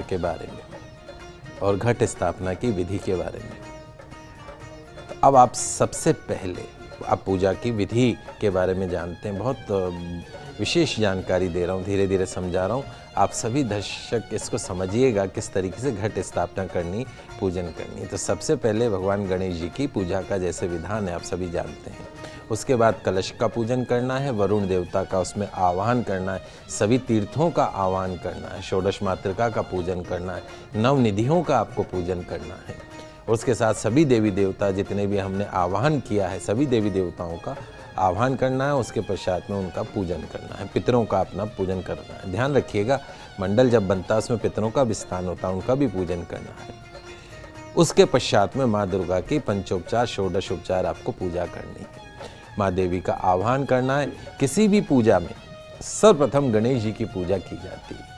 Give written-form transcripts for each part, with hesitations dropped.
के बारे में और घट स्थापना की विधि के बारे में। तो अब आप सबसे पहले आप पूजा की विधि के बारे में जानते हैं। बहुत विशेष जानकारी दे रहा हूँ, धीरे धीरे समझा रहा हूँ। आप सभी दर्शक इसको समझिएगा किस तरीके से घट स्थापना करनी, पूजन करनी। तो सबसे पहले भगवान गणेश जी की पूजा का जैसे विधान है आप सभी जानते हैं। उसके बाद कलश का पूजन करना है, वरुण देवता का उसमें आवाहन करना है, सभी तीर्थों का आवाहन करना है, षोडश मातृका का पूजन करना है, नवनिधियों का आपको पूजन करना है। उसके साथ सभी देवी देवता जितने भी हमने आवाहन किया है सभी देवी देवताओं का आह्वान करना है। उसके पश्चात में उनका पूजन करना है, पितरों का अपना पूजन करना है। ध्यान रखिएगा, मंडल जब बनता है उसमें पितरों का भी स्थान होता है, उनका भी पूजन करना है। उसके पश्चात में माँ दुर्गा की पंचोपचार षोडशोपचार आपको पूजा करनी है, माँ देवी का आह्वान करना है। किसी भी पूजा में सर्वप्रथम गणेश जी की पूजा की जाती है,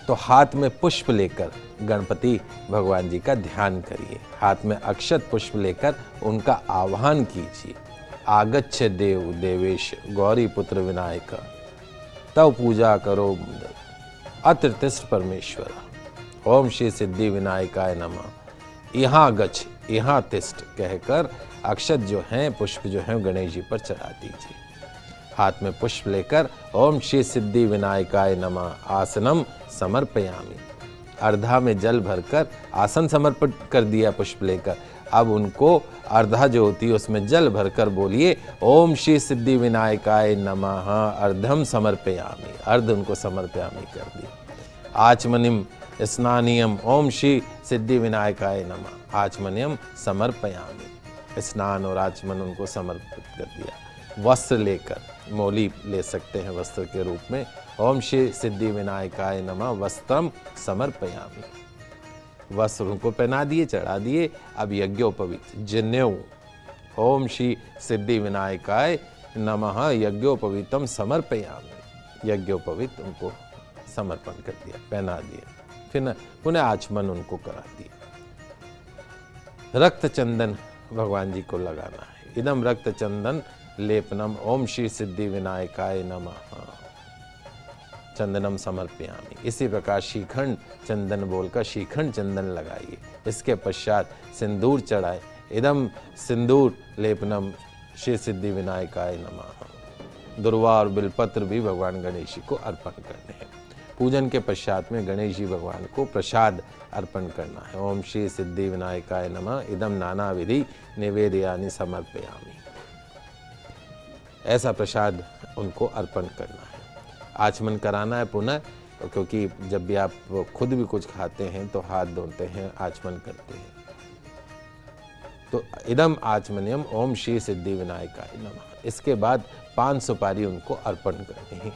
तो हाथ में पुष्प लेकर गणपति भगवान जी का ध्यान करिए, हाथ में अक्षत पुष्प लेकर उनका आह्वान कीजिए। आगच्छ देव देवेश गौरी पुत्र विनायक, तव पूजा करो अतिथिष्ट परमेश्वर, ओम श्री सिद्धि विनायकाय नमः। यहाँ गच्छ यहाँ तिष्ठ कहकर अक्षत जो हैं, पुष्प जो हैं गणेश जी पर चढ़ा दीजिए। हाथ में पुष्प लेकर ओम श्री सिद्धि विनायकाय नमः आसनम समर्पयामि। अर्धा में जल भरकर आसन समर्पित कर दिया पुष्प लेकर। अब उनको अर्धा जो होती है उसमें जल भरकर बोलिए ओम श्री सिद्धि विनायकाय नमः अर्धम समर्पयामि। अर्ध उनको समर्पयामि कर दिया। आचमनिम स्नानियम ओम श्री सिद्धि विनायकाय नमः आचमनियम समर्पयामि। स्नान और आचमन उनको समर्पित कर दिया। वस्त्र लेकर, मौली ले सकते हैं वस्त्र के रूप में, ओम श्री सिद्धि विनायकाय नमः वस्त्रम समर्पयामि। वस्त्र उनको पहना दिए, चढ़ा दिए। अब यज्ञोपवीत जनेऊ ओम श्री सिद्धि विनायकाय नमः यज्ञोपवीतम समर्पयामि। यज्ञोपवीत उनको समर्पण कर दिया, पहना दिया। फिर पुनः आचमन उनको करा दिया। रक्त चंदन भगवान जी को लगाना है। इदम रक्त चंदन लेपनम ओम श्री सिद्धि विनायकाय नमः चंदनम समर्पयामि। इसी प्रकार श्रीखंड चंदन बोलकर श्रीखंड चंदन लगाइए। इसके पश्चात सिंदूर चढ़ाए। इदम सिंदूर लेपनम श्री सिद्धि विनायकाय नमः। दुर्वा और बिलपत्र भी भगवान गणेश जी को अर्पण करने हैं। पूजन के पश्चात में गणेश जी भगवान को प्रसाद अर्पण करना है। ओम श्री सिद्धि विनायकाय नमः इदम नाना विधि निवेदयानि समर्पयामि। ऐसा प्रसाद उनको अर्पण करना है। आचमन कराना है पुनः, क्योंकि जब भी आप खुद भी कुछ खाते हैं तो हाथ धोते हैं, आचमन करते हैं। तो इदम आचमनियम ओम श्री सिद्धि विनायकाय नमः। इसके बाद 5 सुपारी उनको अर्पण करनी है।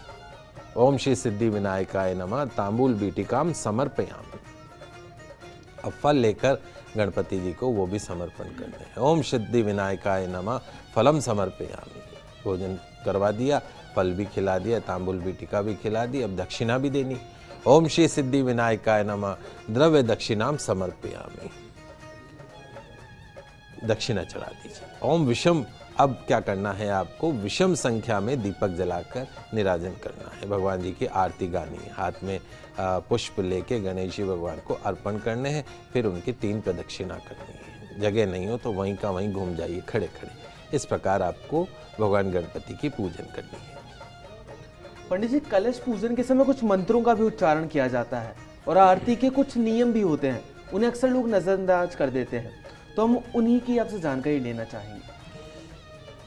ओम श्री सिद्धि विनायकाय नमः तांबूल बीटिकाम समर्पयामि। अब फल लेकर गणपति जी को वो भी समर्पण करने हैं। ओम सिद्धि विनायकाय नमः फलम समर्पयामि। भोजन करवा दिया, फल भी खिला दिया, तांबूल बीटिका भी खिला दी। अब दक्षिणा भी देनी। ओम श्री सिद्धि विनायकाय नमः द्रव्य दक्षिणाम समर्पयामि। दक्षिणा चढ़ा दीजिए। ओम विषम, अब क्या करना है आपको, विषम संख्या में दीपक जलाकर निराजन करना है। भगवान जी की आरती गानी है। हाथ में पुष्प लेके गणेश जी भगवान को अर्पण करने हैं। फिर उनकी 3 प्रदक्षिणा करनी है। जगह नहीं हो तो वहीं का वहीं घूम जाइए खड़े खड़े। इस प्रकार आपको भगवान गणपति की पूजन करनी है। पंडित जी, कलश पूजन के समय कुछ मंत्रों का भी उच्चारण किया जाता है और आरती के कुछ नियम भी होते हैं, उन्हें अक्सर लोग नजरअंदाज कर देते हैं, तो हम उन्हीं की आपसे जानकारी लेना चाहेंगे।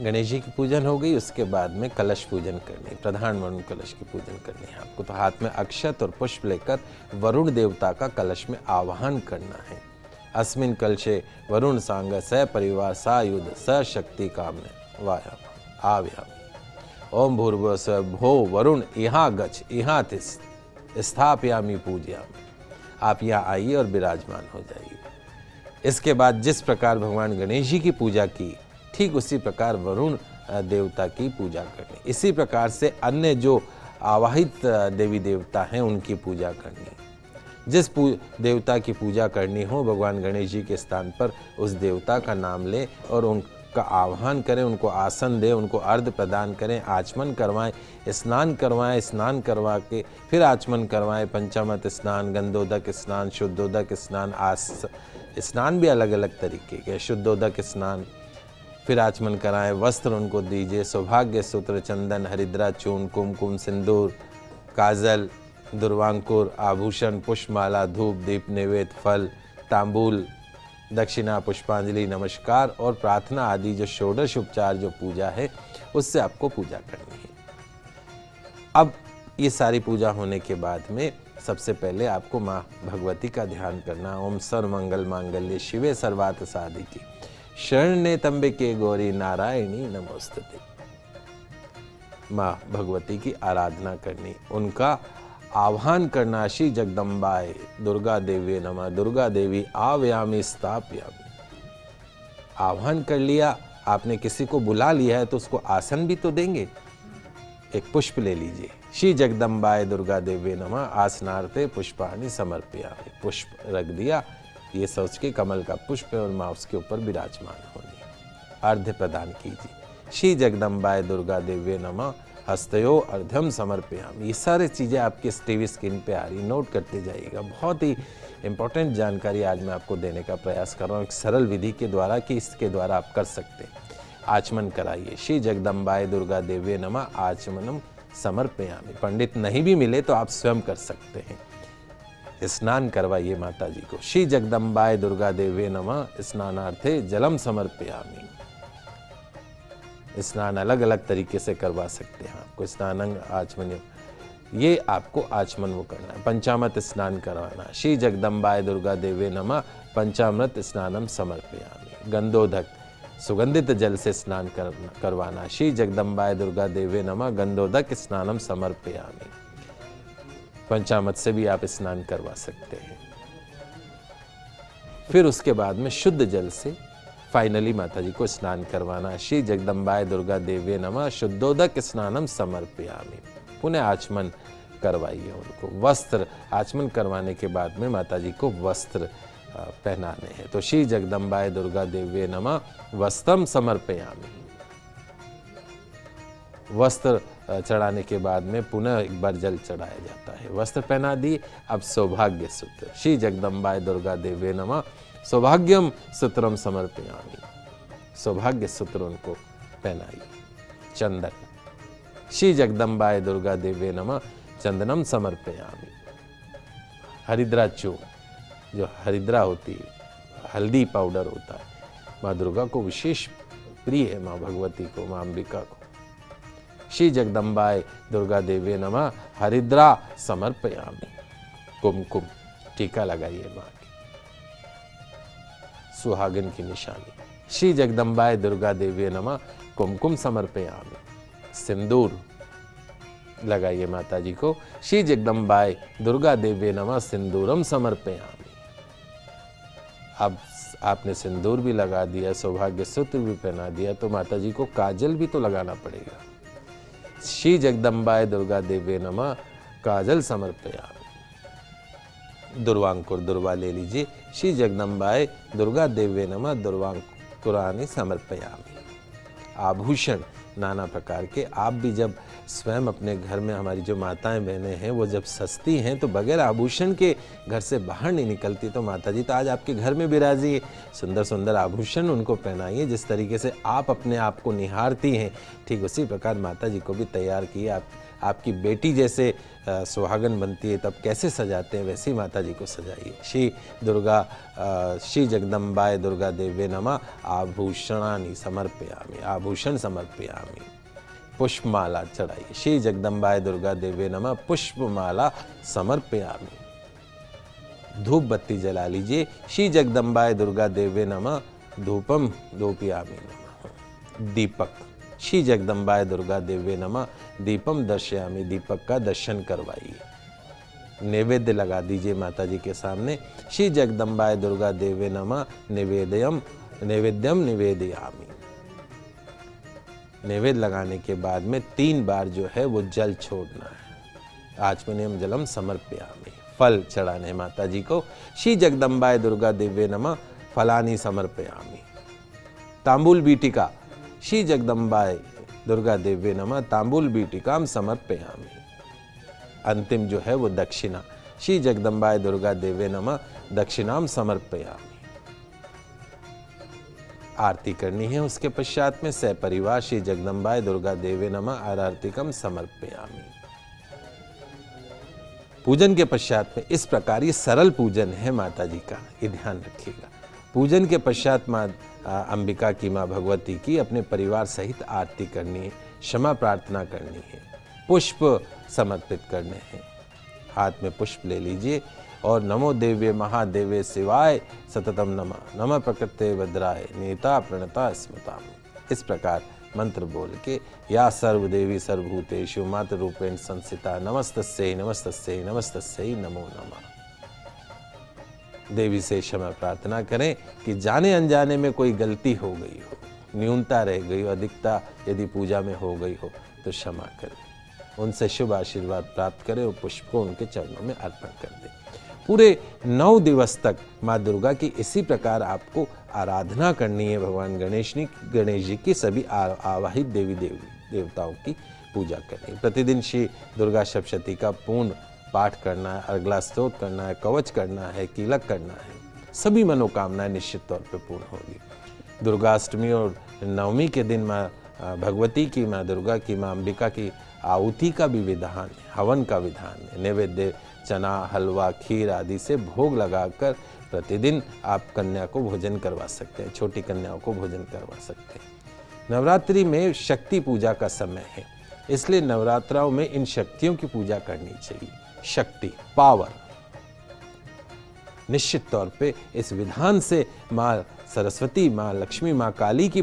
गणेश जी की पूजन हो गई, उसके बाद में कलश पूजन करनी, प्रधान वरुण कलश की पूजन करनी है आपको। तो हाथ में अक्षत और पुष्प लेकर वरुण देवता का कलश में आवाहन करना है। अस्मिन कलशे वरुण सांग स परिवार सायुध स शक्ति कामने वायाम आव्याम। ओम भूर्भुवः स्वः भो वरुण यहाँ गच्छ यहाँ तिष्ठ स्थापयामि पूजयामि। आप यहाँ आइए और विराजमान हो जाइए। इसके बाद जिस प्रकार भगवान गणेश जी की पूजा की, ठीक उसी प्रकार वरुण देवता की पूजा करनी। इसी प्रकार से अन्य जो आवाहित देवी देवता हैं उनकी पूजा करनी। जिस देवता की पूजा करनी हो भगवान गणेश जी के स्थान पर उस देवता का नाम ले और का आह्वान करें, उनको आसन दें, उनको अर्घ्य प्रदान करें, आचमन करवाएं, स्नान करवाएं, स्नान करवा के फिर आचमन करवाएं, पंचामृत स्नान, गंधोदक स्नान, शुद्धोदक स्नान, स्नान भी अलग अलग तरीके के, शुद्धोदक स्नान, फिर आचमन कराएं, वस्त्र उनको दीजिए, सौभाग्य सूत्र, चंदन, हरिद्रा चूर्ण, कुमकुम, सिंदूर, काजल, दुर्वांकुर, आभूषण, पुष्पमाला, धूप, दीप, नैवेद्य, फल, तांबूल, दक्षिणा, पुष्पांजलि, नमस्कार और प्रार्थना आदि जो षोडश उपचार जो पूजा है उससे आपको पूजा करनी है। अब ये सारी पूजा होने के बाद में सबसे पहले आपको माँ भगवती का ध्यान करना। ओम सर्वमंगल मांगल्ये शिवे सर्वार्थ साधिके शरण्ये त्र्यंबके गौरी नारायणी नमोस्तुते। माँ भगवती की आराधना करनी, उनका आह्वान करना, श्री जगदम्बाय दुर्गा देवी नमः, दुर्गा देवी आव्यामी स्थापयामि। आह्वान कर लिया, आपने किसी को बुला लिया है तो उसको आसन भी तो देंगे। एक पुष्प ले लीजिए, श्री जगदम्बाय दुर्गा देवी नमः, आसनार्थे पुष्पाणि समर्पयामि। पुष्प रख दिया, ये सोच के कमल का पुष्प है और माँ उसके ऊपर विराजमान होनी। अर्घ्य प्रदान कीजिए, श्री जगदम्बाय दुर्गा देवी नमः, हस्तयो अर्घ्यम समर्पयामि। ये सारी चीज़ें आपके टीवी स्क्रीन पे आ रही, नोट करते जाइएगा। बहुत ही इंपॉर्टेंट जानकारी आज मैं आपको देने का प्रयास कर रहा हूँ एक सरल विधि के द्वारा कि इसके द्वारा आप कर सकते हैं। आचमन कराइए, श्री जगदम्बाय दुर्गा देवी नमः, आचमनम समर्पयामि। पंडित नहीं भी मिले तो आप स्वयं कर सकते हैं। स्नान करवाइए माता जी को, श्री जगदम्बाय दुर्गा देवी नमः, स्नानार्थे जलम समर्पयामि। स्नान अलग अलग तरीके से करवा सकते हैं आपको, स्नानंग आचमन, ये आपको आचमन वो करना है। पंचामृत स्नान करवाना, श्री जगदम्बाय दुर्गा देवी नमः, पंचामृत स्नानम समर्पयामि। गंधोदक सुगंधित जल से स्नान करवाना, श्री जगदम्बाय दुर्गा देवी नमः, गंधोदक स्नानम समर्पयामि। पंचामृत से भी आप स्नान करवा सकते हैं। फिर उसके बाद में शुद्ध जल से फाइनली माता जी को स्नान करवाना, श्री जगदम्बाय दुर्गा देवी नमः, शुद्धोदक स्नानम समर्पयामि। पुनः आचमन करवाइए उनको। वस्त्र आचमन करवाने के बाद में माता जी को वस्त्र पहनाने हैं, तो श्री जगदम्बाय दुर्गा देवी नमः, वस्त्रम समर्पयामि। वस्त्र चढ़ाने के बाद में पुनः एक बार जल चढ़ाया जाता है। वस्त्र पहना दिए, अब सौभाग्य सूत्र, श्री जगदम्बाय दुर्गा देवी नमः, सौभाग्यम सूत्रम समर्पयामि। सौभाग्य सूत्र उनको पहनाइए। चंदन, श्री जगदम्बाय दुर्गा देवी नमः, चंदनम समर्पयामि। हरिद्रा चूर्ण, जो हरिद्रा होती है, हल्दी पाउडर होता है, माँ दुर्गा को विशेष प्रिय है, माँ भगवती को, माँ अंबिका को। श्री जगदम्बाय दुर्गा देवी नमः, हरिद्रा समर्पयामि। कुमकुम टीका लगाइए माँ की, सुहागन की निशानी, श्री जगदम्बाय दुर्गा देवी नमः, कुमकुम समर्पयामि। सिंदूर लगाइए माता जी को, श्री जगदम्बाय दुर्गा देवी नमः, सिंदूरम समर्पयामि। अब आपने सिंदूर भी लगा दिया, सौभाग्य सूत्र भी पहना दिया, तो माता जी को काजल भी तो लगाना पड़ेगा। श्री जगदम्बाय दुर्गा देवी नमः, काजल समर्पयामि। दुर्वांकुर, दुर्वा ले लीजिए, श्री जगदम्बाय दुर्गा देवी नमः, दुर्वांकुरानि समर्पयामि। आभूषण नाना प्रकार के, आप भी जब स्वयं अपने घर में, हमारी जो माताएं बहनें हैं वो जब सस्ती हैं तो बगैर आभूषण के घर से बाहर नहीं निकलती, तो माता जी तो आज आपके घर में विराजिए, सुंदर सुंदर आभूषण उनको पहनाइए। जिस तरीके से आप अपने आप को निहारती हैं, ठीक उसी प्रकार माता जी को भी तैयार किए। आपकी बेटी जैसे सुहागन बनती है तब कैसे सजाते हैं, वैसे ही माता जी को सजाइए। श्री जगदम्बाय दुर्गा देवी नमः, आभूषणानि समर्पयामि। आभूषण समर्पयामि। पुष्पमाला चढ़ाइए, श्री जगदम्बाय दुर्गा देवी नमः, पुष्पमाला समर्पयामि। धूप बत्ती जला लीजिए, श्री जगदम्बाय दुर्गा देवी नमः, धूपम धूपयामि नमः। दीपक, श्री जगदम्बाय दुर्गा देवी नमः, दीपम दर्शयामि। दीपक का दर्शन करवाइए। नैवेद्य लगा दीजिए माता जी के सामने, श्री जगदम्बाय दुर्गा देवी नमः, नैवेद्यम निवेदयामि। नैवेद्य लगाने के बाद में 3 बार जो है वो जल छोड़ना है। आचमनीयम जलम समर्पयामि। फल चढ़ाने माता जी को, श्री जगदम्बाय दुर्गा देवी नमः, फलानि समर्पयामि। तांबूल बीटिका श्री जगदम्बाय दुर्गा देव्ये नमः तांबूल बीटिकाम समर्पयामि। अंतिम जो है वो दक्षिणा, श्री जगदम्बाय दुर्गा देव्ये नमः दक्षिणाम समर्पयामि। आरती करनी है, उसके पश्चात में सपरिवार श्री जगदम्बाय दुर्गा देव्ये नमः आरतिकम समर्पयामि। पूजन के पश्चात में इस प्रकार, ये सरल पूजन है माता जी का, ये ध्यान रखिएगा। पूजन के पश्चात माँ अंबिका की, माँ भगवती की अपने परिवार सहित आरती करनी है, क्षमा प्रार्थना करनी है, पुष्प समर्पित करने हैं। हाथ में पुष्प ले लीजिए और नमो देव्ये महादेवे शिवाय सततम नमः, नमः प्रकृते वज्राय नेता प्रणता स्मृता, इस प्रकार मंत्र बोल के या सर्वदेवी सर्वभूतेषु मातृ रूपेण संस्थिता नमस्तस्यै नमस्तस्यै नमस्तस्यै नमो नमः। देवी से क्षमा प्रार्थना करें कि जाने अनजाने में कोई गलती हो गई हो, न्यूनता रह गई हो, अधिकता यदि पूजा में हो गई हो तो क्षमा करें। उनसे शुभ आशीर्वाद प्राप्त करें और पुष्प को उनके चरणों में अर्पण कर दें। पूरे 9 दिवस तक माँ दुर्गा की इसी प्रकार आपको आराधना करनी है। भगवान गणेश जी की सभी आवाहित देवी देवताओं की पूजा करें। प्रतिदिन श्री दुर्गा सप्तशती का पूर्ण पाठ करना है, अर्गला स्तोत्र करना है, कवच करना है, कीलक करना है। सभी मनोकामनाएं निश्चित तौर पर पूर्ण होगी। दुर्गाष्टमी और नवमी के दिन माँ भगवती की, माँ दुर्गा की, माँ अंबिका की आहुति का भी विधान है, हवन का विधान है। नैवेद्य चना, हलवा, खीर आदि से भोग लगाकर प्रतिदिन आप कन्या को भोजन करवा सकते हैं, छोटी कन्याओं को भोजन करवा सकते हैं। नवरात्रि में शक्ति पूजा का समय है, इसलिए नवरात्राओं में इन शक्तियों की पूजा करनी चाहिए। शक्ति, पावर, निश्चित तौर पे इस विधान से माँ सरस्वती, माँ लक्ष्मी, माँ काली की